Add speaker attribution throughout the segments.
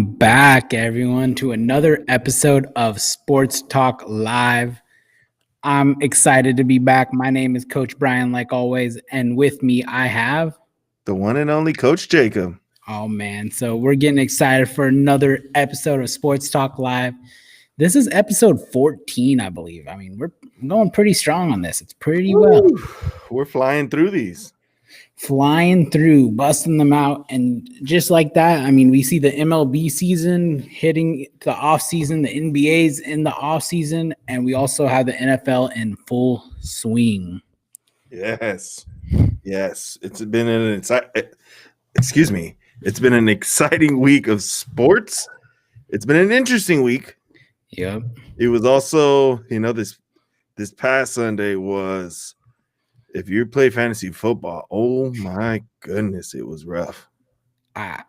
Speaker 1: Back, everyone, to another episode of Sports Talk Live. I'm excited to be back. My name is Coach Brian, like always, and with me I have
Speaker 2: the one and only Coach Jacob.
Speaker 1: oh man, so we're getting excited for another episode of Sports Talk Live. This is episode 14, I believe. I mean, we're going pretty strong on this. It's pretty well.
Speaker 2: We're flying through these.
Speaker 1: Flying through, busting them out, and just like that, I mean, we see the MLB season hitting the off season, the NBA's in the off season, and we also have the NFL in full swing.
Speaker 2: Yes, it's been it's been an exciting week of sports. It's been an interesting week.
Speaker 1: Yep.
Speaker 2: It was also, this past Sunday was. If you play fantasy football, oh my goodness, it was rough.
Speaker 1: I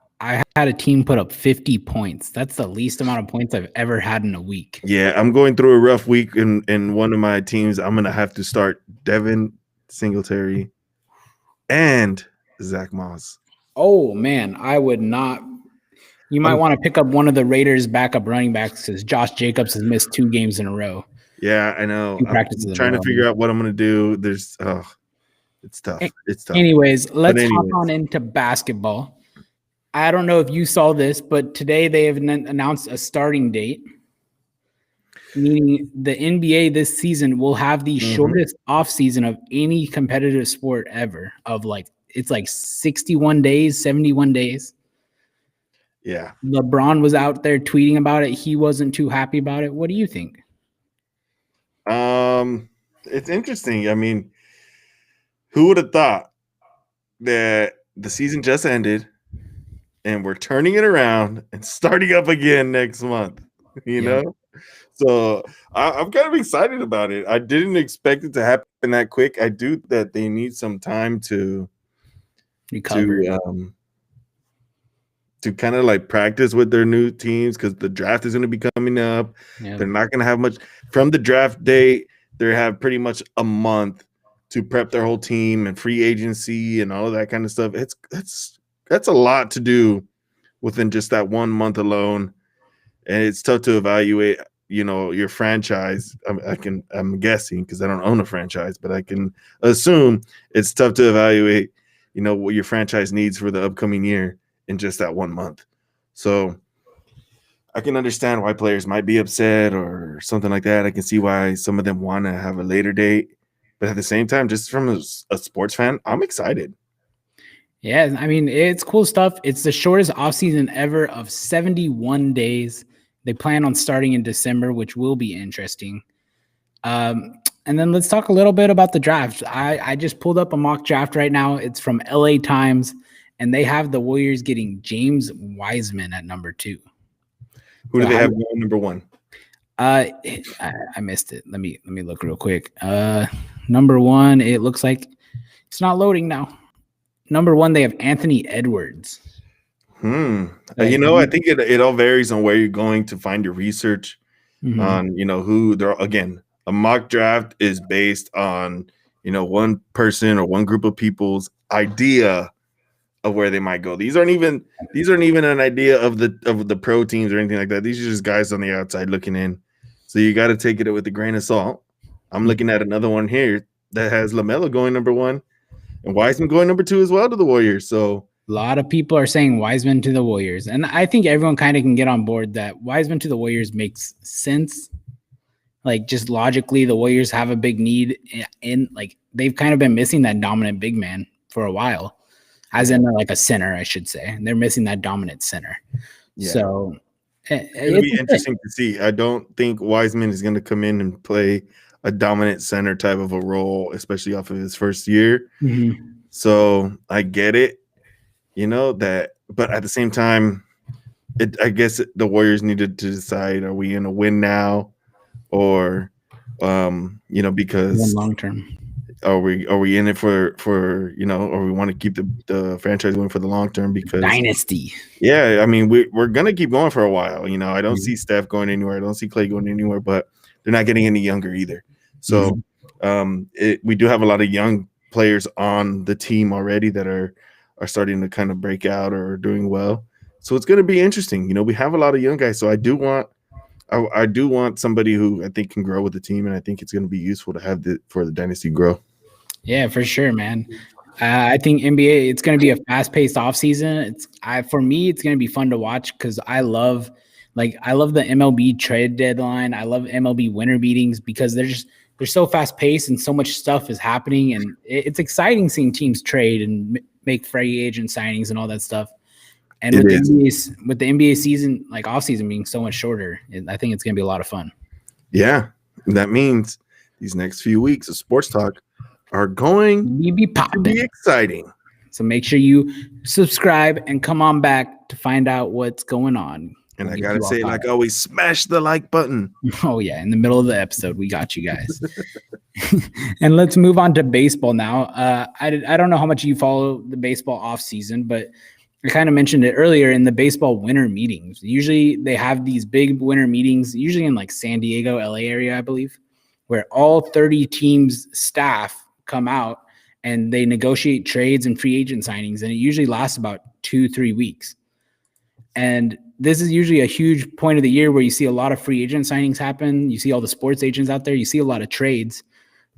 Speaker 1: had a team put up 50 points. That's the least amount of points I've ever had in a week.
Speaker 2: Yeah, I'm going through a rough week in one of my teams. I'm going to have to start Devin Singletary and Zach Moss.
Speaker 1: Oh, man, I would not. You might want to pick up one of the Raiders' backup running backs because Josh Jacobs has missed 2 games in a row.
Speaker 2: Yeah, I know. I'm trying to figure out what I'm going to do. It's tough. It's tough.
Speaker 1: Anyways, let's hop on into basketball. I don't know if you saw this, but today they have announced a starting date, meaning the NBA this season will have the shortest offseason of any competitive sport ever. It's like 61 days, 71 days.
Speaker 2: Yeah.
Speaker 1: LeBron was out there tweeting about it. He wasn't too happy about it. What do you think?
Speaker 2: It's interesting. I mean, who would have thought that the season just ended and we're turning it around and starting up again next month, you know? So I'm kind of excited about it. I didn't expect it to happen that quick. I do that they need some time to
Speaker 1: recover,
Speaker 2: to kind of like practice with their new teams because the draft is going to be coming up. They're not going to have much from the draft date. They have pretty much a month to prep their whole team and free agency and all of that kind of stuff. That's a lot to do within just that 1 month alone. And it's tough to evaluate, your franchise. I'm guessing because I don't own a franchise, but I can assume it's tough to evaluate, what your franchise needs for the upcoming year in just that 1 month. So I can understand why players might be upset or something like that. I can see why some of them want to have a later date. But at the same time, just from a sports fan, I'm excited.
Speaker 1: Yeah, I mean, it's cool stuff. It's the shortest offseason ever of 71 days. They plan on starting in December, which will be interesting. And then let's talk a little bit about the draft. I just pulled up a mock draft right now. It's from LA Times, and they have the Warriors getting James Wiseman at number 2.
Speaker 2: Who do they have going number 1?
Speaker 1: I missed it. Let me look real quick. Number 1, it looks like it's not loading now. Number 1, they have Anthony Edwards.
Speaker 2: I think it all varies on where you're going to find your research on, who they're. Again, a mock draft is based on, one person or one group of people's idea of where they might go. These aren't even an idea of the pro teams or anything like that. These are just guys on the outside looking in. So you got to take it with a grain of salt. I'm looking at another one here that has LaMelo going number 1 and Wiseman going number 2 as well to the Warriors. So
Speaker 1: a lot of people are saying Wiseman to the Warriors. And I think everyone kind of can get on board that Wiseman to the Warriors makes sense. Like, just logically, the Warriors have a big need in, like, they've kind of been missing that dominant big man for a while, as in like a center, I should say. They're missing that dominant center. Yeah. So
Speaker 2: it'll be interesting to see. I don't think Wiseman is going to come in and play a dominant center type of a role, especially off of his first year. So I get it, but at the same time, I guess the Warriors needed to decide, are we going to win now or, because
Speaker 1: long term,
Speaker 2: are we in it for or we want to keep the franchise going for the long term because
Speaker 1: dynasty.
Speaker 2: Yeah, I mean we're gonna keep going for a while. I don't see Steph going anywhere. I don't see Clay going anywhere, but they're not getting any younger either. So we do have a lot of young players on the team already that are starting to kind of break out or doing well. So it's going to be interesting. We have a lot of young guys, so I do want somebody who I think can grow with the team, and I think it's going to be useful to have for the dynasty grow.
Speaker 1: Yeah, for sure, man. I think NBA, it's going to be a fast-paced offseason. For me, it's going to be fun to watch because I love the MLB trade deadline. I love MLB winter meetings because they're so fast-paced and so much stuff is happening, and it's exciting seeing teams trade and make free agent signings and all that stuff. And with the NBA season, like offseason being so much shorter, I think it's going to be a lot of fun.
Speaker 2: Yeah, and that means these next few weeks of sports talk are going to be exciting.
Speaker 1: So make sure you subscribe and come on back to find out what's going on.
Speaker 2: And I got to say, like always, smash the like button.
Speaker 1: Oh, yeah. In the middle of the episode, we got you guys. And let's move on to baseball now. I don't know how much you follow the baseball off season, but I kind of mentioned it earlier in the baseball winter meetings. Usually they have these big winter meetings, usually in like San Diego, LA area, I believe, where all 30 teams staff come out and they negotiate trades and free agent signings. And it usually lasts about 2-3 weeks. And this is usually a huge point of the year where you see a lot of free agent signings happen. You see all the sports agents out there. You see a lot of trades.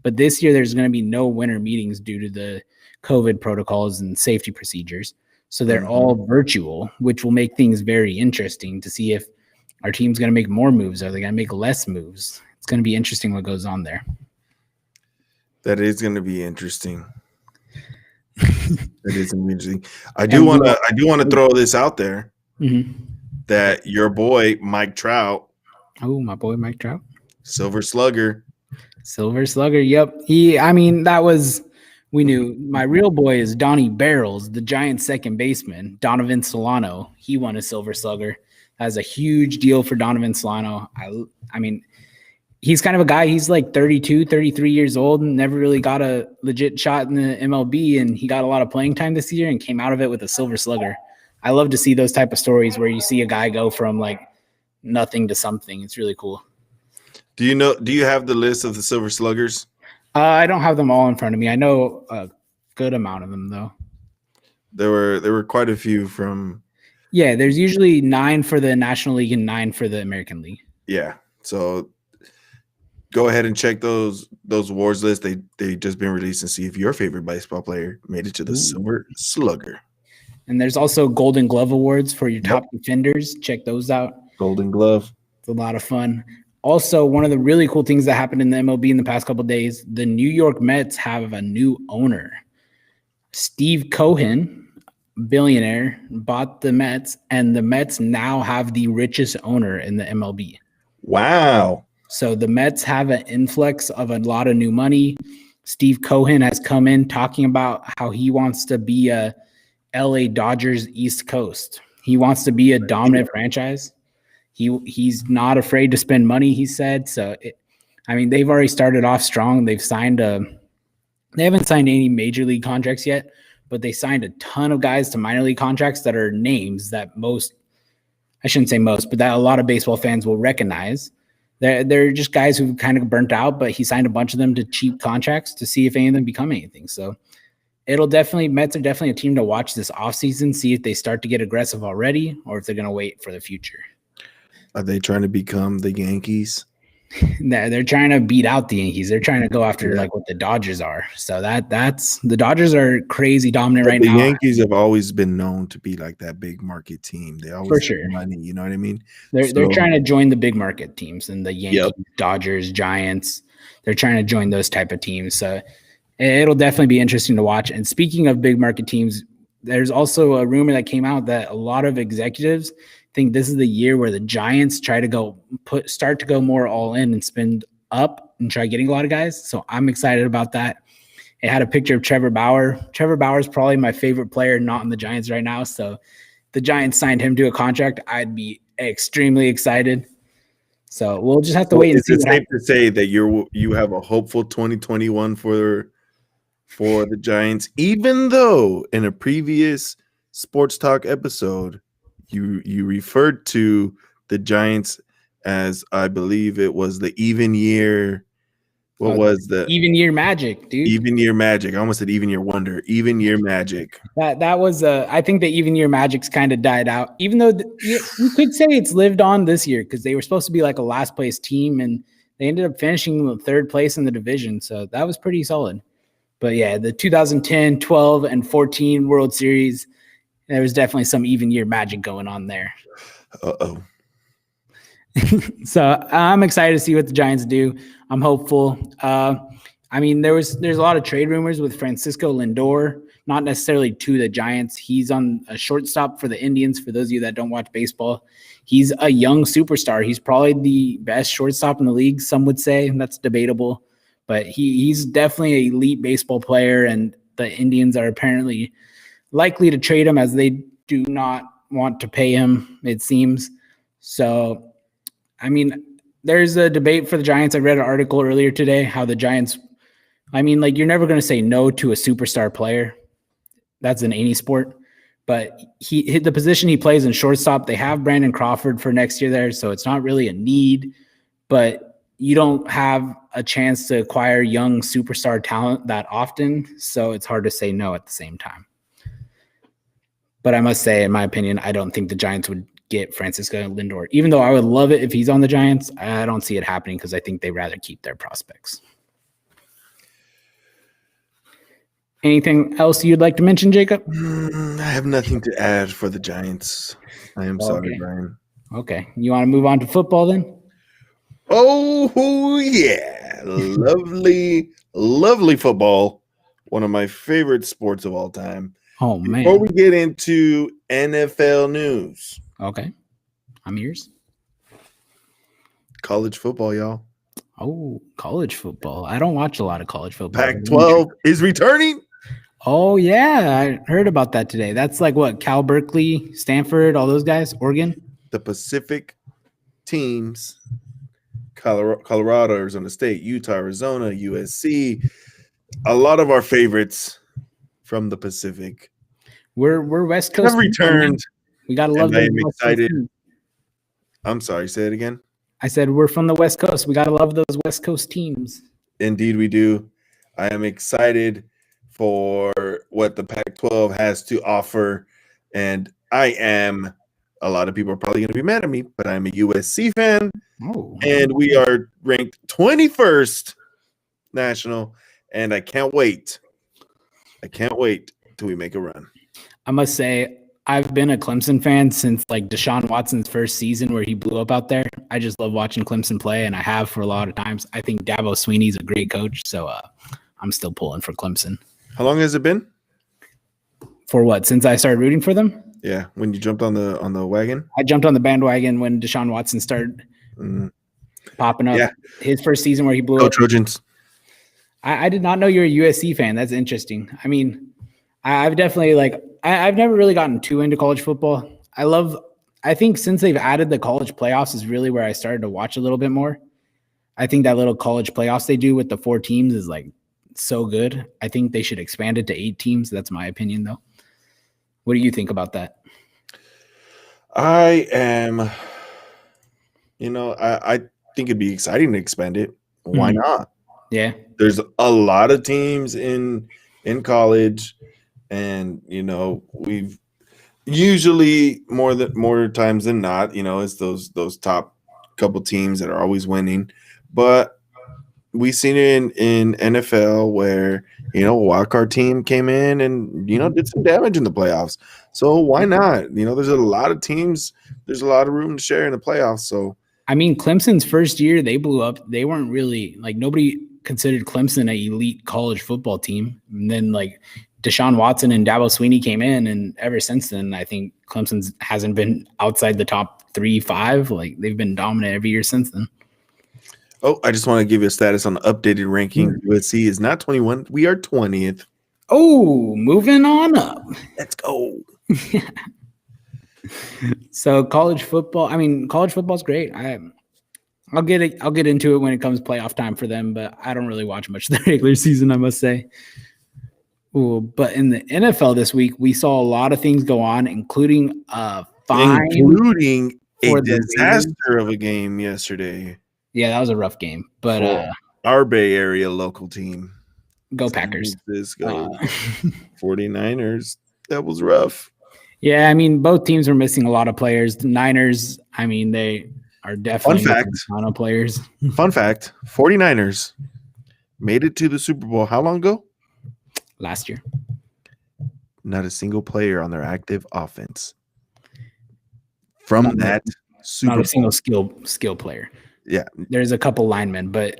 Speaker 1: But this year, there's going to be no winter meetings due to the COVID protocols and safety procedures. So they're all virtual, which will make things very interesting to see if our team's going to make more moves. Are they going to make less moves? It's going to be interesting what goes on there.
Speaker 2: That is going to be interesting. That is interesting. I do want to throw this out there that your boy Mike Trout.
Speaker 1: Oh, my boy Mike Trout.
Speaker 2: Silver Slugger.
Speaker 1: Yep. We knew. My real boy is Donnie Barrels, the Giants' second baseman, Donovan Solano. He won a Silver Slugger. That's a huge deal for Donovan Solano. I mean, he's kind of a guy, he's like 32, 33 years old and never really got a legit shot in the MLB, and he got a lot of playing time this year and came out of it with a Silver Slugger. I love to see those type of stories where you see a guy go from like nothing to something. It's really cool.
Speaker 2: Do you have the list of the Silver Sluggers?
Speaker 1: I don't have them all in front of me. I know a good amount of them, though.
Speaker 2: There were quite a few from.
Speaker 1: Yeah, there's usually 9 for the National League and 9 for the American League.
Speaker 2: Yeah, so go ahead and check those awards lists. They just been released and see if your favorite baseball player made it to the Silver Slugger.
Speaker 1: And there's also Golden Glove awards for your top defenders. Check those out.
Speaker 2: Golden Glove.
Speaker 1: It's a lot of fun. Also, one of the really cool things that happened in the MLB in the past couple of days, the New York Mets have a new owner. Steve Cohen, billionaire, bought the Mets, and the Mets now have the richest owner in the MLB.
Speaker 2: Wow.
Speaker 1: So the Mets have an influx of a lot of new money. Steve Cohen has come in talking about how he wants to be a LA Dodgers East Coast. He wants to be a dominant franchise. He's not afraid to spend money, he said. So, they've already started off strong. They haven't signed any major league contracts yet, but they signed a ton of guys to minor league contracts that are names that I shouldn't say most, but that a lot of baseball fans will recognize. They're just guys who kind of burnt out, but he signed a bunch of them to cheap contracts to see if any of them become anything. So Mets are definitely a team to watch this offseason, see if they start to get aggressive already or if they're going to wait for the future.
Speaker 2: Are they trying to become the Yankees?
Speaker 1: They're trying to beat out the Yankees. They're trying to go after like what the Dodgers are. So that's the Dodgers are crazy dominant right now.
Speaker 2: The Yankees have always been known to be like that big market team. They always
Speaker 1: have
Speaker 2: money. You know what I mean?
Speaker 1: They're trying to join the big market teams and the Yankees, Dodgers, Giants. They're trying to join those type of teams. So it'll definitely be interesting to watch. And speaking of big market teams, there's also a rumor that came out that a lot of executives think this is the year where the Giants start to go more all in and spend up and try getting a lot of guys. So I'm excited about that. It had a picture of Trevor Bauer. Trevor Bauer is probably my favorite player, not in the Giants right now. So the Giants signed him to a contract. I'd be extremely excited. So we'll just have to wait and see.
Speaker 2: Is it safe to say that you have a hopeful 2021 for the Giants, even though in a previous Sports Talk episode, you referred to the Giants as, I believe it was the even year What was the
Speaker 1: even year magic, dude?
Speaker 2: Even year magic. I almost said even year wonder. Even year magic.
Speaker 1: That was I think the even year magic's kind of died out. Even though you could say it's lived on this year because they were supposed to be like a last place team and they ended up finishing third place in the division. So that was pretty solid. But yeah, the 2010, 12, and 14 World Series, there was definitely some even year magic going on there.
Speaker 2: Uh-oh.
Speaker 1: So I'm excited to see what the Giants do. I'm hopeful. I mean, there's a lot of trade rumors with Francisco Lindor, not necessarily to the Giants. He's on a shortstop for the Indians. For those of you that don't watch baseball, he's a young superstar. He's probably the best shortstop in the league. Some would say that's debatable, but he's definitely an elite baseball player. And the Indians are apparently likely to trade him as they do not want to pay him, it seems. So, I mean, there's a debate for the Giants. I read an article earlier today how the Giants, I mean, like, you're never going to say no to a superstar player. That's in any sport. But he hit the position he plays in shortstop. They have Brandon Crawford for next year there, so it's not really a need. But you don't have a chance to acquire young superstar talent that often, so it's hard to say no at the same time. But I must say, in my opinion, I don't think the Giants would get Francisco Lindor. Even though I would love it if he's on the Giants, I don't see it happening because I think they'd rather keep their prospects. Anything else you'd like to mention, Jacob?
Speaker 2: I have nothing to add for the Giants. I am sorry, Brian.
Speaker 1: Okay. You want to move on to football then?
Speaker 2: Oh, yeah. Lovely, lovely football. One of my favorite sports of all time.
Speaker 1: Oh, man.
Speaker 2: Before we get into NFL news.
Speaker 1: Okay. I'm yours.
Speaker 2: College football, y'all.
Speaker 1: Oh, college football. I don't watch a lot of college football.
Speaker 2: Pac-12 is returning.
Speaker 1: Oh, yeah. I heard about that today. That's like what? Cal, Berkeley, Stanford, all those guys? Oregon?
Speaker 2: The Pacific teams. Colorado, Arizona State, Utah, Arizona, USC. A lot of our favorites from the Pacific.
Speaker 1: We're West Coast.
Speaker 2: Have returned.
Speaker 1: We got to love
Speaker 2: them. I am excited. I'm sorry, say it again.
Speaker 1: I said we're from the West Coast. We got to love those West Coast teams.
Speaker 2: Indeed, we do. I am excited for what the Pac-12 has to offer. And a lot of people are probably going to be mad at me, but I'm a USC fan.
Speaker 1: Oh.
Speaker 2: And we are ranked 21st national. And I can't wait. Till we make a run.
Speaker 1: I must say, I've been a Clemson fan since like Deshaun Watson's first season where he blew up out there. I just love watching Clemson play, and I have for a lot of times. I think Dabo Swinney's a great coach, so I'm still pulling for Clemson.
Speaker 2: How long has it been?
Speaker 1: For what? Since I started rooting for them?
Speaker 2: Yeah, when you jumped on the wagon?
Speaker 1: I jumped on the bandwagon when Deshaun Watson started popping up. Yeah. His first season where he blew up.
Speaker 2: Trojans.
Speaker 1: I did not know you're a USC fan. That's interesting. I mean, I've definitely I've never really gotten too into college football. I think since they've added the college playoffs is really where I started to watch a little bit more. I think that little college playoffs they do with the 4 teams is like so good. I think they should expand it to 8 teams. That's my opinion though. What do you think about that?
Speaker 2: I think it'd be exciting to expand it. Why not?
Speaker 1: Yeah.
Speaker 2: There's a lot of teams in college, and we've usually more times than not, it's those top couple teams that are always winning. But we've seen it in NFL where a wildcard team came in and did some damage in the playoffs. So why not? There's a lot of teams. There's a lot of room to share in the playoffs. So
Speaker 1: I mean, Clemson's first year they blew up. They weren't really nobody considered Clemson an elite college football team. And then Deshaun Watson and Dabo Swinney came in, and ever since then, I think Clemson hasn't been outside the top 3-5. They've been dominant every year since then.
Speaker 2: Oh, I just want to give you a status on the updated ranking. USC is not 21. We are 20th.
Speaker 1: Oh, moving on up.
Speaker 2: Let's go.
Speaker 1: So college football is great. I'll get into it when it comes playoff time for them, but I don't really watch much of the regular season, I must say. Ooh, but in the NFL this week, we saw a lot of things go on, including a disaster
Speaker 2: of a game yesterday.
Speaker 1: Yeah, that was a rough game. But
Speaker 2: our Bay Area local team.
Speaker 1: Go
Speaker 2: San
Speaker 1: Packers.
Speaker 2: Francisco 49ers. That was rough.
Speaker 1: Yeah, I mean, both teams were missing a lot of players. The Niners, I mean, they are definitely missing a ton of players.
Speaker 2: Fun fact, 49ers made it to the Super Bowl how long ago?
Speaker 1: Last year.
Speaker 2: Not a single player on their active offense. From
Speaker 1: not
Speaker 2: that Super
Speaker 1: not a single
Speaker 2: Bowl.
Speaker 1: skill player.
Speaker 2: Yeah.
Speaker 1: There's a couple linemen, but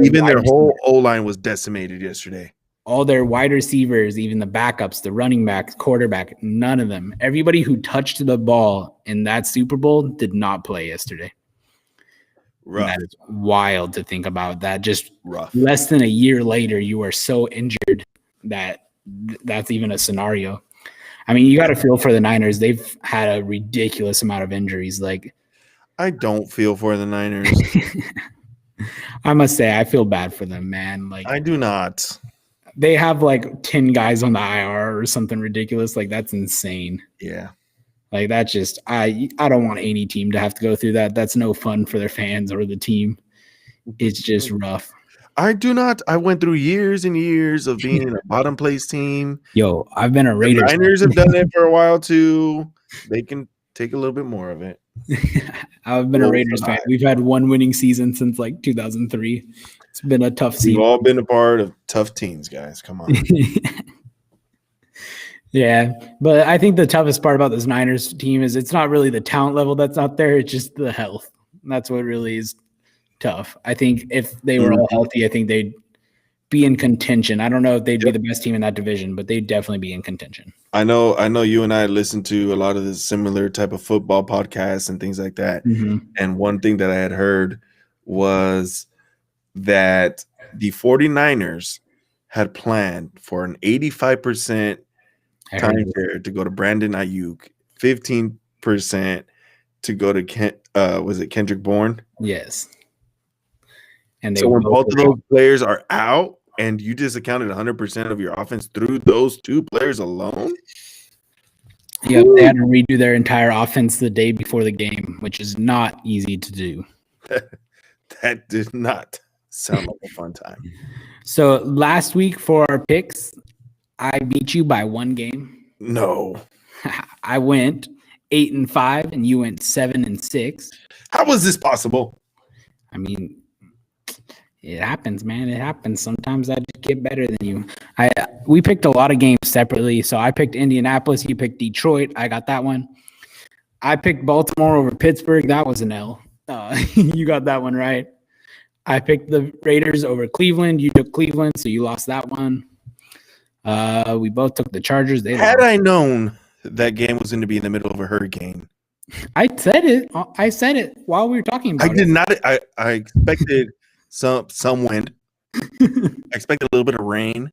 Speaker 2: even their whole O-line was decimated yesterday.
Speaker 1: All their wide receivers, even the backups, the running backs, quarterback, none of them. Everybody who touched the ball in that Super Bowl did not play yesterday. That is wild to think about. That just less than a year later, you are so injured that that's even a scenario. I mean, you got to feel for the Niners. They've had a ridiculous amount of injuries. Like,
Speaker 2: I don't feel for the Niners.
Speaker 1: I must say, I feel bad for them, man. Like,
Speaker 2: I do not.
Speaker 1: They have like 10 guys on the IR or something ridiculous. Like, that's insane.
Speaker 2: Yeah.
Speaker 1: Like, that's just, I don't want any team to have to go through that. That's no fun for their fans or the team. It's just rough.
Speaker 2: I do not. I went through years and years of being in a bottom place team.
Speaker 1: Yo, I've been a Raiders.
Speaker 2: The Niners have done it for a while too. They can take a little bit more of it.
Speaker 1: I've been a Raiders fan. We've had one winning season since like 2003. It's been a tough season.
Speaker 2: We've all been a part of tough teams, guys. Come on.
Speaker 1: Yeah, but I think the toughest part about this Niners team is it's not really the talent level that's out there. It's just the health. That's what really is tough. I think if they were all healthy, I think they'd be in contention. I don't know if they'd be the best team in that division, but they'd definitely be in contention.
Speaker 2: I know you and I listen to a lot of the similar type of football podcasts and things like that.
Speaker 1: Mm-hmm.
Speaker 2: And one thing that I had heard was that the 49ers had planned for an 85% time share to go to Brandon Ayuk, 15% to go to was it Kendrick Bourne?
Speaker 1: Yes.
Speaker 2: And so when both of those players are out and you just accounted 100% of your offense through those two players alone?
Speaker 1: Yeah, they had to redo their entire offense the day before the game, which is not easy to do.
Speaker 2: That did not sound like a fun time.
Speaker 1: So last week for our picks, I beat you by one game.
Speaker 2: No.
Speaker 1: I went 8-5 and you went 7-6.
Speaker 2: How was this possible?
Speaker 1: I mean, it happens, man. It happens. Sometimes I just get better than you. We picked a lot of games separately. So I picked Indianapolis. You picked Detroit. I got that one. I picked Baltimore over Pittsburgh. That was an L. You got that one right. I picked the Raiders over Cleveland. You took Cleveland, so you lost that one. We both took the Chargers.
Speaker 2: Had I known that game was going to be in the middle of a hurricane,
Speaker 1: I said it. I said it while we were talking about it.
Speaker 2: I did not. I expected some wind. I expected a little bit of rain,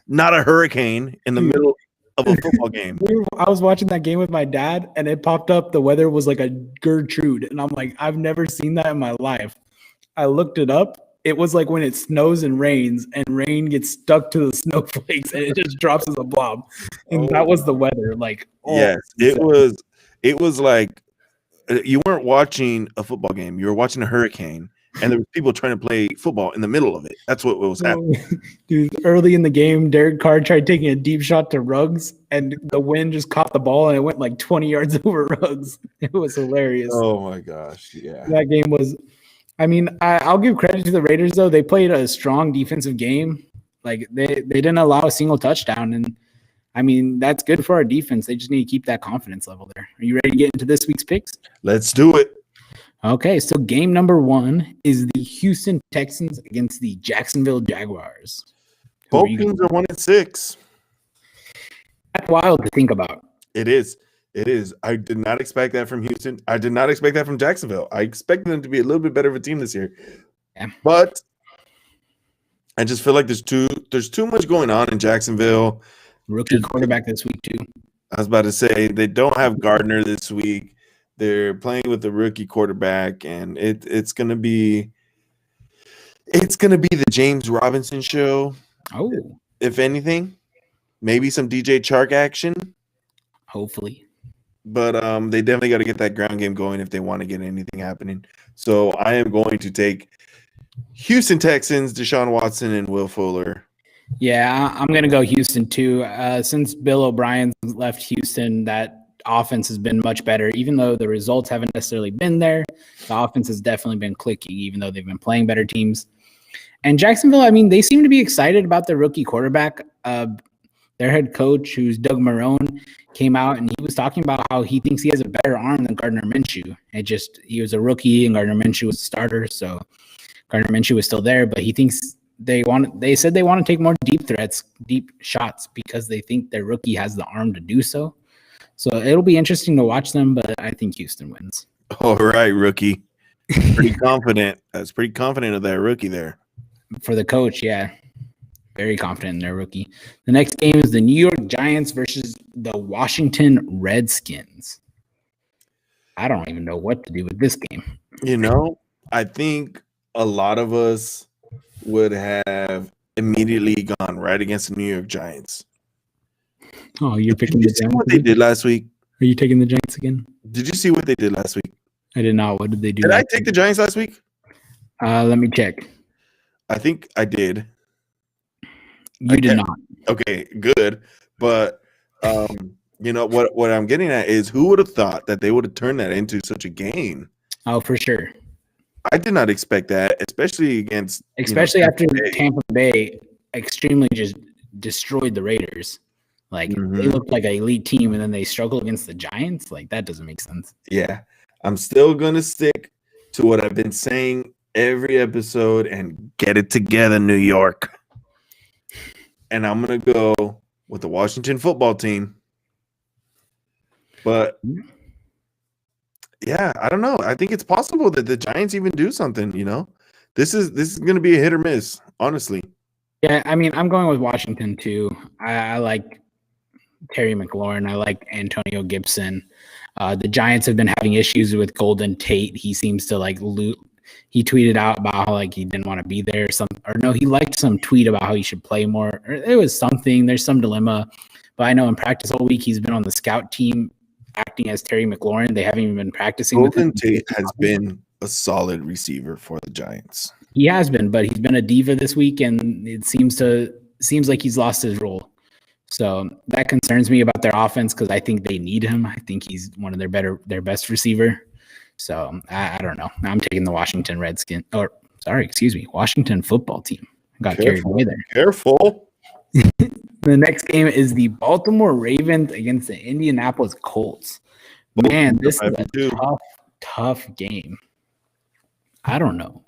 Speaker 2: not a hurricane in the middle of a football game.
Speaker 1: I was watching that game with my dad, and it popped up. The weather was like a Gertrude, and I'm like, I've never seen that in my life. I looked it up. It was like when it snows and rains, and rain gets stuck to the snowflakes, and it just drops as a blob. And that was the weather. Like,
Speaker 2: yes, it was. It was like you weren't watching a football game; you were watching a hurricane, and there were people trying to play football in the middle of it. That's what was happening.
Speaker 1: Dude, early in the game, Derek Carr tried taking a deep shot to Ruggs, and the wind just caught the ball, and it went like 20 yards over Ruggs. It was hilarious.
Speaker 2: Oh my gosh! Yeah,
Speaker 1: that game was. I mean, I'll give credit to the Raiders though. They played a strong defensive game. Like they didn't allow a single touchdown, and I mean that's good for our defense. They just need to keep that confidence level there. Are you ready to get into this week's picks?
Speaker 2: Let's do it.
Speaker 1: Okay, so game number 1 is the Houston Texans against the Jacksonville Jaguars.
Speaker 2: Both teams are 1-6.
Speaker 1: That's wild to think about.
Speaker 2: It is. It is. I did not expect that from Houston. I did not expect that from Jacksonville. I expected them to be a little bit better of a team this year.
Speaker 1: Yeah.
Speaker 2: But I just feel like there's too much going on in Jacksonville.
Speaker 1: Rookie quarterback this week too.
Speaker 2: I was about to say they don't have Gardner this week. They're playing with the rookie quarterback, and it's gonna be the James Robinson show.
Speaker 1: Oh,
Speaker 2: if anything, maybe some DJ Chark action.
Speaker 1: Hopefully.
Speaker 2: But they definitely got to get that ground game going if they want to get anything happening. So I am going to take Houston Texans, Deshaun Watson and Will Fuller.
Speaker 1: Yeah, I'm going to go Houston too. Since Bill O'Brien left Houston, that offense has been much better. Even though the results haven't necessarily been there, the offense has definitely been clicking, even though they've been playing better teams. And Jacksonville, I mean, they seem to be excited about their rookie quarterback. Their head coach, who's Doug Marrone, came out and he was talking about how he thinks he has a better arm than Gardner Minshew. He was a rookie and Gardner Minshew was a starter, so Gardner Minshew was still there, but he thinks they said they want to take more deep shots because they think their rookie has the arm to do so. So it'll be interesting to watch them, but I think Houston wins.
Speaker 2: All right, rookie. Pretty confident. That's pretty confident of that rookie there.
Speaker 1: For the coach, yeah. Very confident in their rookie. The next game is the New York Giants versus the Washington Redskins. I don't even know what to do with this game.
Speaker 2: You know, I think a lot of us would have immediately gone right against the New York Giants.
Speaker 1: Oh, you're picking the Giants?
Speaker 2: What they did last week?
Speaker 1: Are you taking the Giants again?
Speaker 2: Did you see what they did last week?
Speaker 1: I did not. What did they do?
Speaker 2: Did I take the Giants last week?
Speaker 1: Let me check.
Speaker 2: I think I did.
Speaker 1: You did not.
Speaker 2: Okay, good. But you know what I'm getting at is who would have thought that they would have turned that into such a game?
Speaker 1: Oh, for sure.
Speaker 2: I did not expect that, especially
Speaker 1: after Tampa Bay extremely just destroyed the Raiders. Like they looked like an elite team, and then they struggle against the Giants. Like that doesn't make sense.
Speaker 2: Yeah, I'm still gonna stick to what I've been saying every episode and get it together, New York. And I'm gonna go with the Washington football team. But yeah, I don't know. I think it's possible that the Giants even do something, you know. This is gonna be a hit or miss, honestly.
Speaker 1: Yeah, I mean, I'm going with Washington too. I like Terry McLaurin. I like Antonio Gibson. The Giants have been having issues with Golden Tate. He seems to like loot. He tweeted out about how like he didn't want to be there. He liked some tweet about how he should play more. It was something. There's some dilemma, but I know in practice all week he's been on the scout team acting as Terry McLaurin. They haven't even been practicing.
Speaker 2: Golden Tate has been a solid receiver for the Giants.
Speaker 1: He has been, but he's been a diva this week, and it seems like he's lost his role. So that concerns me about their offense because I think they need him. I think he's one of their best receiver. So I don't know. I'm taking the Washington Washington football team. Got carried away there.
Speaker 2: Careful.
Speaker 1: The next game is the Baltimore Ravens against the Indianapolis Colts. Man, this is a tough game. I don't know.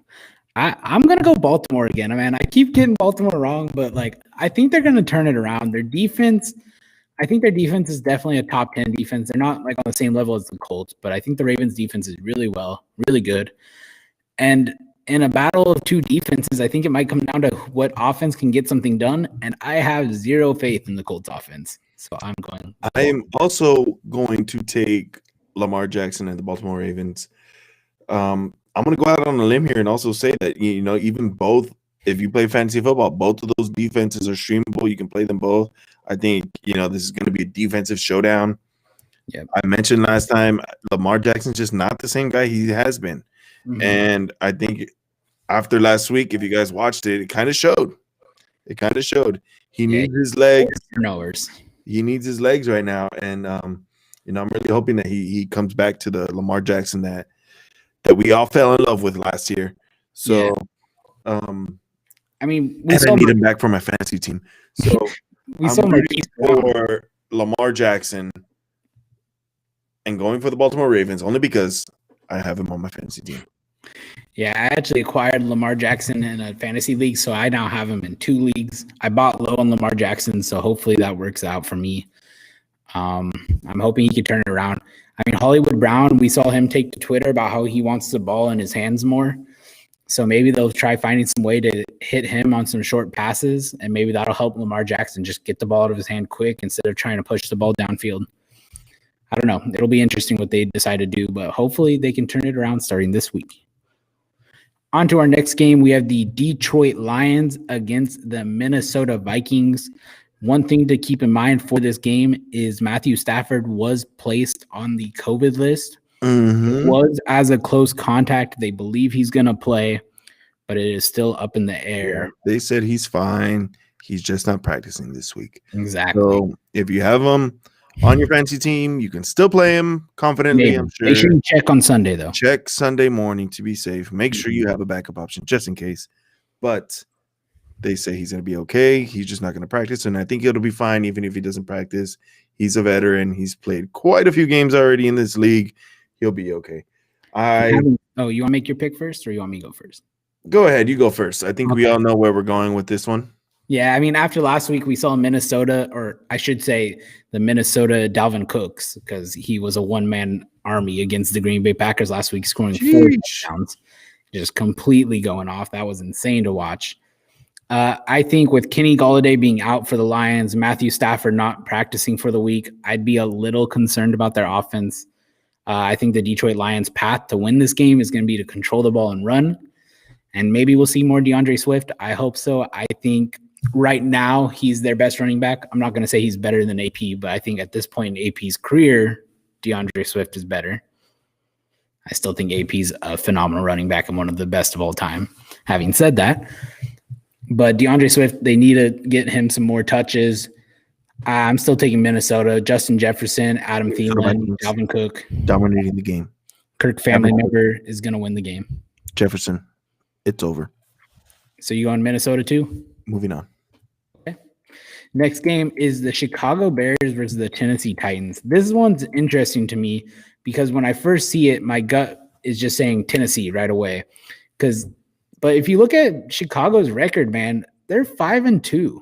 Speaker 1: I'm going to go Baltimore again. Man, I keep getting Baltimore wrong, but like I think they're going to turn it around. Their defense is definitely a top 10 defense. They're not like on the same level as the Colts, but I think the Ravens defense is really good. And in a battle of two defenses, I think it might come down to what offense can get something done. And I have zero faith in the Colts offense. So I'm going.
Speaker 2: I am also going to take Lamar Jackson and the Baltimore Ravens. I'm going to go out on a limb here and also say that, you know, even both, if you play fantasy football, both of those defenses are streamable. You can play them both. I think, you know, this is going to be a defensive showdown.
Speaker 1: Yeah,
Speaker 2: I mentioned last time, Lamar Jackson's just not the same guy he has been. Mm-hmm. And I think after last week, if you guys watched it, it kind of showed. He needs his legs. He needs his legs right now. And, you know, I'm really hoping that he comes back to the Lamar Jackson that we all fell in love with last year. So,
Speaker 1: I mean,
Speaker 2: I need him back for my fantasy team. So I'm rooting for Lamar Jackson and going for the Baltimore Ravens only because I have him on my fantasy team.
Speaker 1: Yeah, I actually acquired Lamar Jackson in a fantasy league, so I now have him in 2 leagues. I bought low on Lamar Jackson, so hopefully that works out for me. I'm hoping he can turn it around. I mean, Hollywood Brown, we saw him take to Twitter about how he wants the ball in his hands more. So maybe they'll try finding some way to hit him on some short passes, and maybe that'll help Lamar Jackson just get the ball out of his hand quick instead of trying to push the ball downfield. I don't know. It'll be interesting what they decide to do, but hopefully they can turn it around starting this week. On to our next game, we have the Detroit Lions against the Minnesota Vikings. One thing to keep in mind for this game is Matthew Stafford was placed on the COVID list. Mm-hmm. It was as a close contact. They believe he's going to play, but it is still up in the air.
Speaker 2: Yeah, they said he's fine. He's just not practicing this week.
Speaker 1: Exactly.
Speaker 2: So if you have him on your fantasy team, you can still play him confidently.
Speaker 1: Maybe.
Speaker 2: I'm sure.
Speaker 1: Make sure you check on Sunday, though.
Speaker 2: Check Sunday morning to be safe. Make sure you have a backup option just in case. But they say he's going to be okay. He's just not going to practice, and I think it'll be fine even if he doesn't practice. He's a veteran. He's played quite a few games already in this league. He'll be okay.
Speaker 1: You want to make your pick first, or you want me to go first?
Speaker 2: Go ahead. You go first. I think we all know where we're going with this one.
Speaker 1: Yeah, I mean, after last week, we saw Minnesota, or I should say the Minnesota Dalvin Cooks, because he was a one-man army against the Green Bay Packers last week, scoring 4 touchdowns, just completely going off. That was insane to watch. I think with Kenny Golladay being out for the Lions, Matthew Stafford not practicing for the week, I'd be a little concerned about their offense. I think the Detroit Lions' path to win this game is going to be to control the ball and run. And maybe we'll see more DeAndre Swift. I hope so. I think right now he's their best running back. I'm not going to say he's better than AP, but I think at this point in AP's career, DeAndre Swift is better. I still think AP's a phenomenal running back and one of the best of all time. Having said that, but DeAndre Swift, they need to get him some more touches. I'm still taking Minnesota. Justin Jefferson, Adam Thielen, Dalvin Cook.
Speaker 2: Dominating the game.
Speaker 1: Kirk family member is going to win the game.
Speaker 2: Jefferson, it's over.
Speaker 1: So you going Minnesota too?
Speaker 2: Moving on.
Speaker 1: Okay. Next game is the Chicago Bears versus the Tennessee Titans. This one's interesting to me because when I first see it, my gut is just saying Tennessee right away. But if you look at Chicago's record, man, they're 5-2.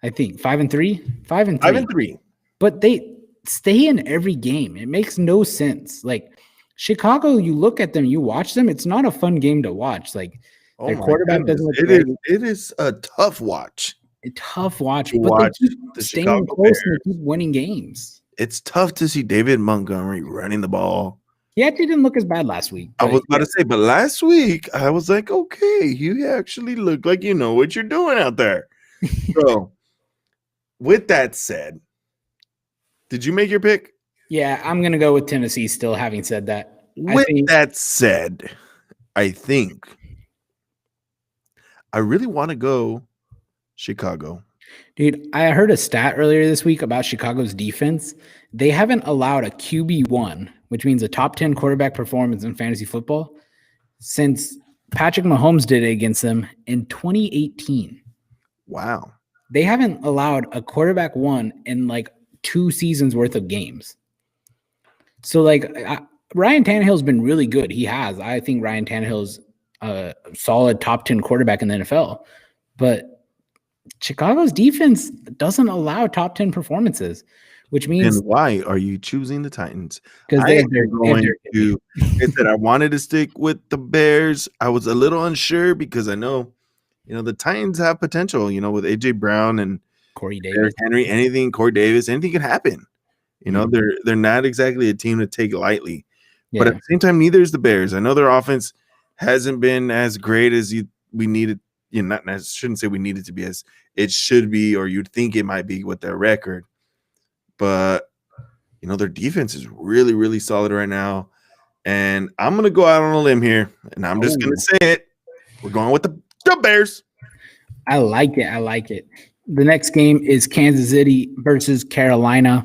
Speaker 1: I think 5-3, 5-3.
Speaker 2: 5-3.
Speaker 1: But they stay in every game. It makes no sense. Like Chicago, you look at them, you watch them. It's not a fun game to watch. Like their quarterback doesn't look great.
Speaker 2: It is a tough watch.
Speaker 1: A tough watch, but they keep staying close and keep winning games.
Speaker 2: It's tough to see David Montgomery running the ball.
Speaker 1: He actually didn't look as bad last week.
Speaker 2: I was about to say, but last week I was like, okay, you actually look like you know what you're doing out there. So, with that said, did you make your pick?
Speaker 1: Yeah, I'm going to go with Tennessee still, having said that.
Speaker 2: That said, I think I really want to go Chicago.
Speaker 1: Dude, I heard a stat earlier this week about Chicago's defense. They haven't allowed a QB1, which means a top 10 quarterback performance in fantasy football, since Patrick Mahomes did it against them in 2018.
Speaker 2: Wow.
Speaker 1: They haven't allowed a quarterback 1 in like 2 seasons worth of games. So like Ryan Tannehill's been really good. He has. I think Ryan Tannehill's a solid top 10 quarterback in the NFL. But Chicago's defense doesn't allow top 10 performances, which means.
Speaker 2: And why are you choosing the Titans?
Speaker 1: Because
Speaker 2: I said I wanted to stick with the Bears. I was a little unsure because I know, the Titans have potential, with AJ Brown and
Speaker 1: Corey Davis,
Speaker 2: Henry, Corey Davis, anything can happen. They're not exactly a team to take lightly. Yeah. But at the same time, neither is the Bears. I know their offense hasn't been as great as we needed. I shouldn't say we need it to be as it should be, or you'd think it might be with their record. But, their defense is really, really solid right now. And I'm going to go out on a limb here, and I'm just going to say it. We're going with the Bears.
Speaker 1: I like it. The next game is Kansas City versus Carolina.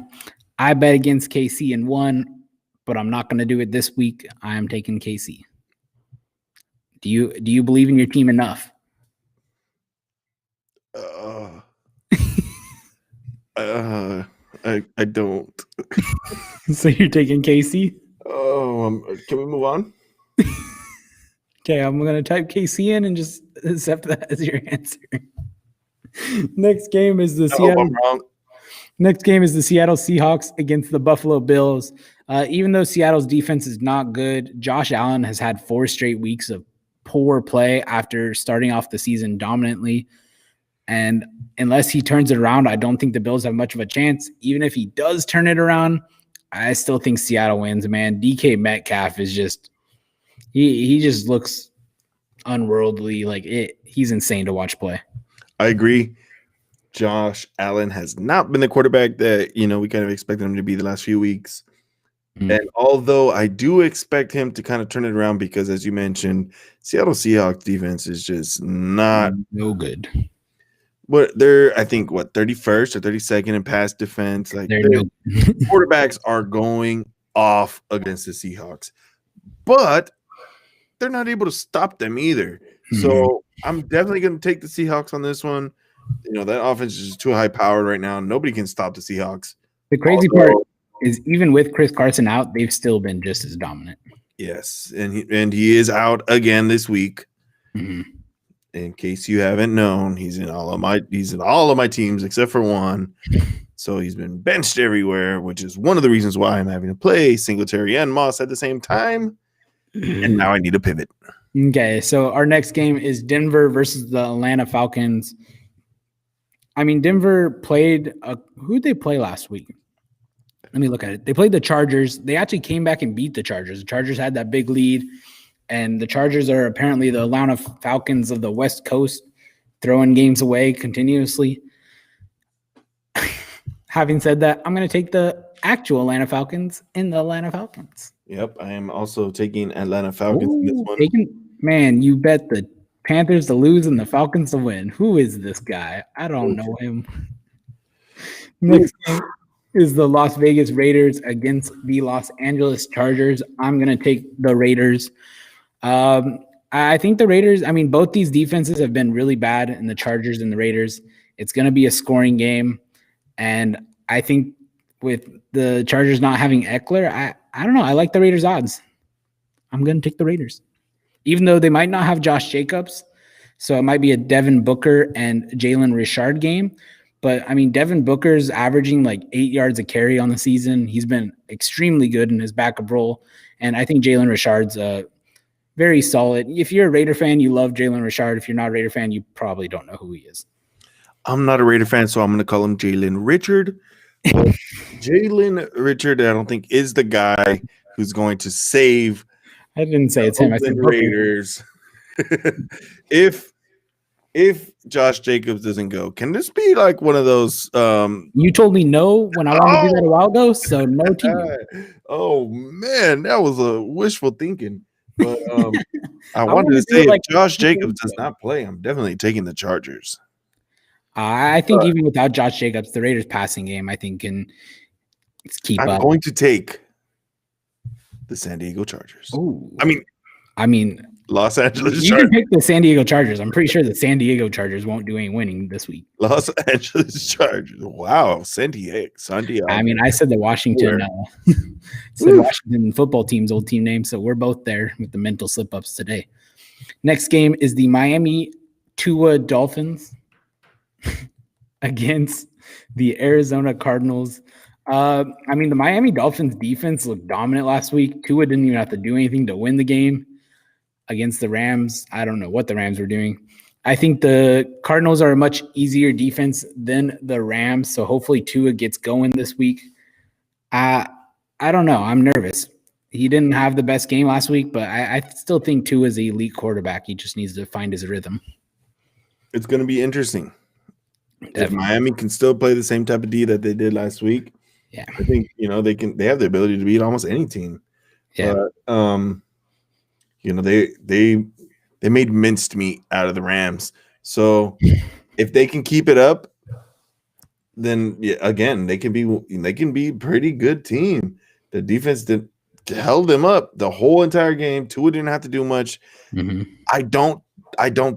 Speaker 1: I bet against KC and won, but I'm not going to do it this week. I am taking KC. Do you believe in your team enough?
Speaker 2: I don't.
Speaker 1: So you're taking KC?
Speaker 2: Oh, can we move on?
Speaker 1: Okay, I'm gonna type KC in and just accept that as your answer. Next game is the Seattle Seahawks against the Buffalo Bills. Even though Seattle's defense is not good, Josh Allen has had 4 straight weeks of poor play after starting off the season dominantly. And unless he turns it around, I don't think the Bills have much of a chance. Even if he does turn it around, I still think Seattle wins, man. DK Metcalf is just he just looks unworldly. He's insane to watch play.
Speaker 2: I agree. Josh Allen has not been the quarterback that, we kind of expected him to be the last few weeks. And although I do expect him to kind of turn it around because, as you mentioned, Seattle Seahawks defense is just not
Speaker 1: no good.
Speaker 2: But they're, I think, 31st or 32nd in pass defense. Like
Speaker 1: They're
Speaker 2: the
Speaker 1: no
Speaker 2: quarterbacks are going off against the Seahawks, but they're not able to stop them either. So I'm definitely going to take the Seahawks on this one. You know, that offense is just too high powered right now. Nobody can stop the Seahawks.
Speaker 1: The crazy part is even with Chris Carson out, they've still been just as dominant.
Speaker 2: Yes, and he is out again this week. In case you haven't known, he's in all of my teams except for one. So he's been benched everywhere, which is one of the reasons why I'm having to play Singletary and Moss at the same time. And now I need a pivot.
Speaker 1: Okay, so our next game is Denver versus the Atlanta Falcons. I mean, Denver played who'd they play last week? Let me look at it. They played the Chargers. They actually came back and beat the Chargers. The Chargers had that big lead, and the Chargers are apparently the Atlanta Falcons of the West Coast, throwing games away continuously. Having said that, I'm going to take the actual Atlanta Falcons in the Atlanta Falcons.
Speaker 2: Yep, I am also taking Atlanta Falcons in this one.
Speaker 1: Man, you bet the Panthers to lose and the Falcons to win. Who is this guy? I don't know him. Next game is the Las Vegas Raiders against the Los Angeles Chargers. I'm going to take the Raiders. I think the Raiders, I mean, both these defenses have been really bad in the Chargers and the Raiders. It's going to be a scoring game. And I think with the Chargers not having Eckler, I don't know. I like the Raiders odds. I'm going to take the Raiders. Even though they might not have Josh Jacobs. So it might be a Devin Booker and Jalen Richard game. But, I mean, Devin Booker's averaging like 8 yards a carry on the season. He's been extremely good in his backup role. And I think Jalen Richard's very solid. If you're a Raider fan, you love Jalen Richard. If you're not a Raider fan, you probably don't know who he is.
Speaker 2: I'm not a Raider fan, so I'm going to call him Jalen Richard. Jalen Richard, I don't think, is the guy who's going to save.
Speaker 1: I didn't say it's him. I said
Speaker 2: Raiders. If Josh Jacobs doesn't go, can this be like one of those?
Speaker 1: You told me no when I wanted to do that a while ago, so no team.
Speaker 2: Oh man, that was a wishful thinking. But I wanted to say if Josh Jacobs does not play, I'm definitely taking the Chargers.
Speaker 1: I think even without Josh Jacobs, the Raiders' passing game, I think, can keep up.
Speaker 2: I'm going to take the San Diego Chargers.
Speaker 1: Ooh.
Speaker 2: I mean, Los Angeles
Speaker 1: Chargers. You can pick the San Diego Chargers. I'm pretty sure the San Diego Chargers won't do any winning this week.
Speaker 2: Los Angeles Chargers. Wow, San Diego.
Speaker 1: I mean, I said the Washington Washington football team's old team name, so we're both there with the mental slip-ups today. Next game is the Miami Tua Dolphins against the Arizona Cardinals. I mean, the Miami Dolphins defense looked dominant last week. Tua didn't even have to do anything to win the game against the Rams. I don't know what the Rams were doing. I think the Cardinals are a much easier defense than the Rams, so hopefully Tua gets going this week. I don't know. I'm nervous. He didn't have the best game last week, but I still think Tua is an elite quarterback. He just needs to find his rhythm.
Speaker 2: It's going to be interesting. Definitely. If Miami can still play the same type of D that they did last week,
Speaker 1: yeah,
Speaker 2: I think they have the ability to beat almost any team.
Speaker 1: Yeah.
Speaker 2: But they made minced meat out of the Rams. So if they can keep it up, then again they can be a pretty good team. The defense held them up the whole entire game. Tua didn't have to do much.
Speaker 1: Mm-hmm.
Speaker 2: I don't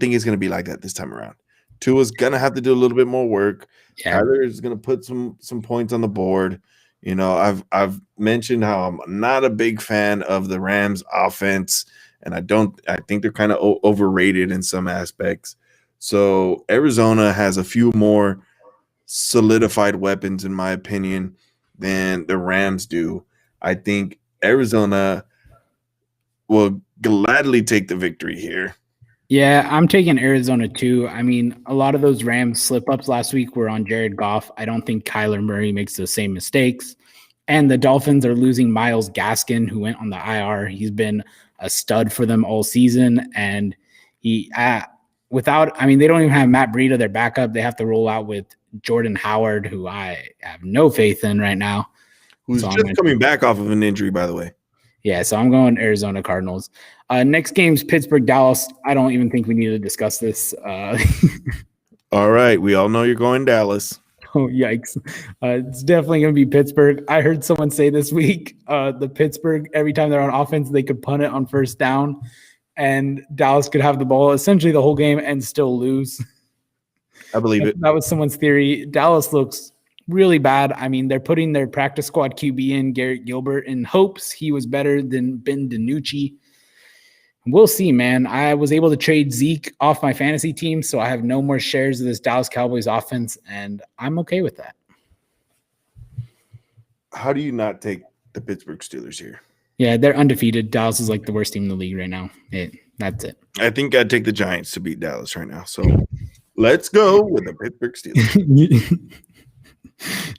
Speaker 2: think it's going to be like that this time around. Tua's going to have to do a little bit more work.
Speaker 1: Yeah.
Speaker 2: Kyler is going to put some points on the board. I've mentioned how I'm not a big fan of the Rams offense, and I think they're kind of overrated in some aspects. So Arizona has a few more solidified weapons, in my opinion, than the Rams do. I think Arizona will gladly take the victory here.
Speaker 1: Yeah, I'm taking Arizona too. I mean, a lot of those Rams slip-ups last week were on Jared Goff. I don't think Kyler Murray makes the same mistakes. And the Dolphins are losing Myles Gaskin, who went on the IR. He's been a stud for them all season. And they don't even have Matt Breida, their backup. They have to roll out with Jordan Howard, who I have no faith in right now.
Speaker 2: who's just coming back off of an injury, by the way.
Speaker 1: Yeah, so I'm going Arizona Cardinals. Next game's Pittsburgh Dallas. I don't even think we need to discuss this.
Speaker 2: All right, we all know you're going Dallas.
Speaker 1: Oh, yikes. It's definitely going to be Pittsburgh. I heard someone say this week, the Pittsburgh, every time they're on offense, they could punt it on first down, and Dallas could have the ball essentially the whole game and still lose.
Speaker 2: I believe it.
Speaker 1: That was someone's theory. Dallas looks really bad. I mean, they're putting their practice squad QB in, Garrett Gilbert, in hopes he was better than Ben DiNucci. We'll see, man. I was able to trade Zeke off my fantasy team, so I have no more shares of this Dallas Cowboys offense, and I'm okay with that.
Speaker 2: How do you not take the Pittsburgh Steelers here?
Speaker 1: Yeah, they're undefeated. Dallas is like the worst team in the league right now. That's it.
Speaker 2: I think I'd take the Giants to beat Dallas right now. So let's go with the Pittsburgh Steelers.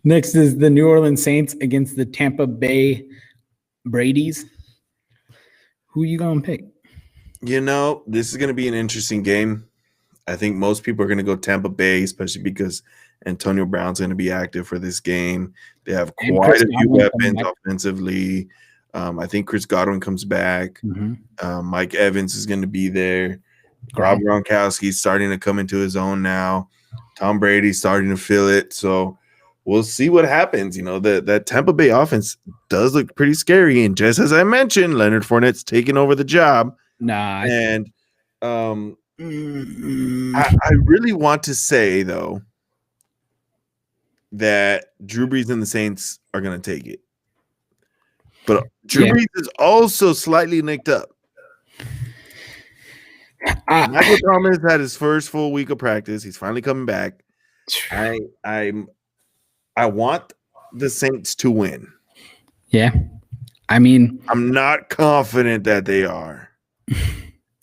Speaker 1: Next is the New Orleans Saints against the Tampa Bay Brady's. Who are you going to pick?
Speaker 2: This is going to be an interesting game. I think most people are going to go Tampa Bay, especially because Antonio Brown's going to be active for this game. They have quite a few weapons offensively. I think Chris Godwin comes back.
Speaker 1: Mm-hmm.
Speaker 2: Mike Evans is going to be there. Rob Gronkowski's starting to come into his own now. Tom Brady's starting to feel it. So we'll see what happens. That Tampa Bay offense does look pretty scary. And just as I mentioned, Leonard Fournette's taking over the job. I really want to say, though, that Drew Brees and the Saints are going to take it. But Drew Brees is also slightly nicked up. Michael Thomas had his first full week of practice. He's finally coming back. I want the Saints to win.
Speaker 1: Yeah. I mean,
Speaker 2: I'm not confident that they are.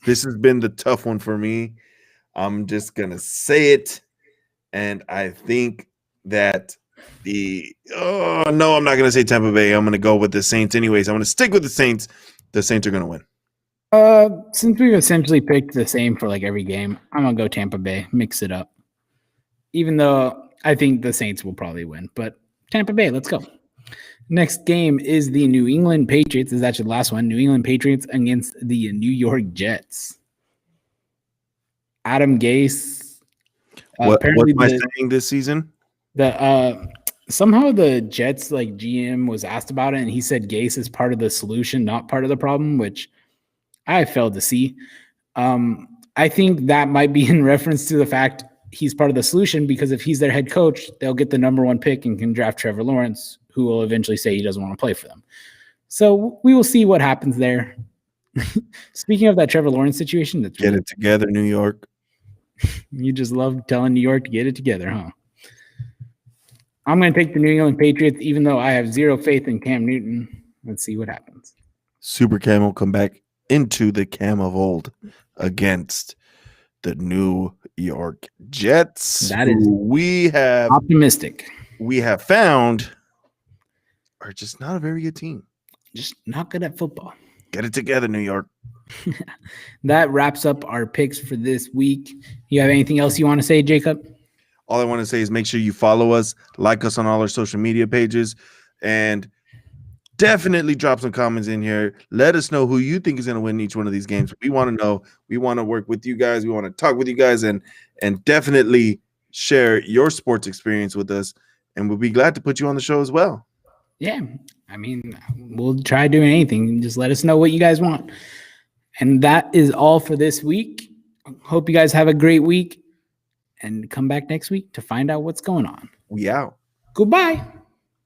Speaker 2: This has been the tough one for me. I'm just going to say it. And I think that no, I'm not going to say Tampa Bay. I'm going to go with the Saints anyways. I'm going to stick with the Saints. The Saints are going to win.
Speaker 1: Since we've essentially picked the same for like every game, I'm going to go Tampa Bay, mix it up. Even though I think the Saints will probably win, but Tampa Bay, let's go. Next game is the New England Patriots. This is actually the last one. New England Patriots against the New York Jets. Adam Gase.
Speaker 2: What am I saying this season?
Speaker 1: Somehow the Jets GM was asked about it, and he said Gase is part of the solution, not part of the problem, which I failed to see. I think that might be in reference to the fact he's part of the solution, because if he's their head coach, they'll get the number one pick and can draft Trevor Lawrence, who will eventually say he doesn't want to play for them. So we will see what happens there. Speaking of that Trevor Lawrence situation,
Speaker 2: get it together, New York.
Speaker 1: You just love telling New York to get it together, huh? I'm going to take the New England Patriots, even though I have zero faith in Cam Newton. Let's see what happens.
Speaker 2: Super Cam will come back into the Cam of old against the New York Jets.
Speaker 1: That is
Speaker 2: we have
Speaker 1: optimistic.
Speaker 2: We have found are just not a very good team.
Speaker 1: Just not good at football.
Speaker 2: Get it together, New York.
Speaker 1: That wraps up our picks for this week. You have anything else you want to say, Jacob?
Speaker 2: All I want to say is make sure you follow us, like us on all our social media pages, and definitely drop some comments in here. Let us know who you think is going to win each one of these games. We want to know. We want to work with you guys. We want to talk with you guys, and definitely share your sports experience with us. And we'll be glad to put you on the show as well.
Speaker 1: Yeah. I mean, we'll try doing anything. Just let us know what you guys want. And that is all for this week. Hope you guys have a great week, and come back next week to find out what's going on.
Speaker 2: We out.
Speaker 1: Goodbye.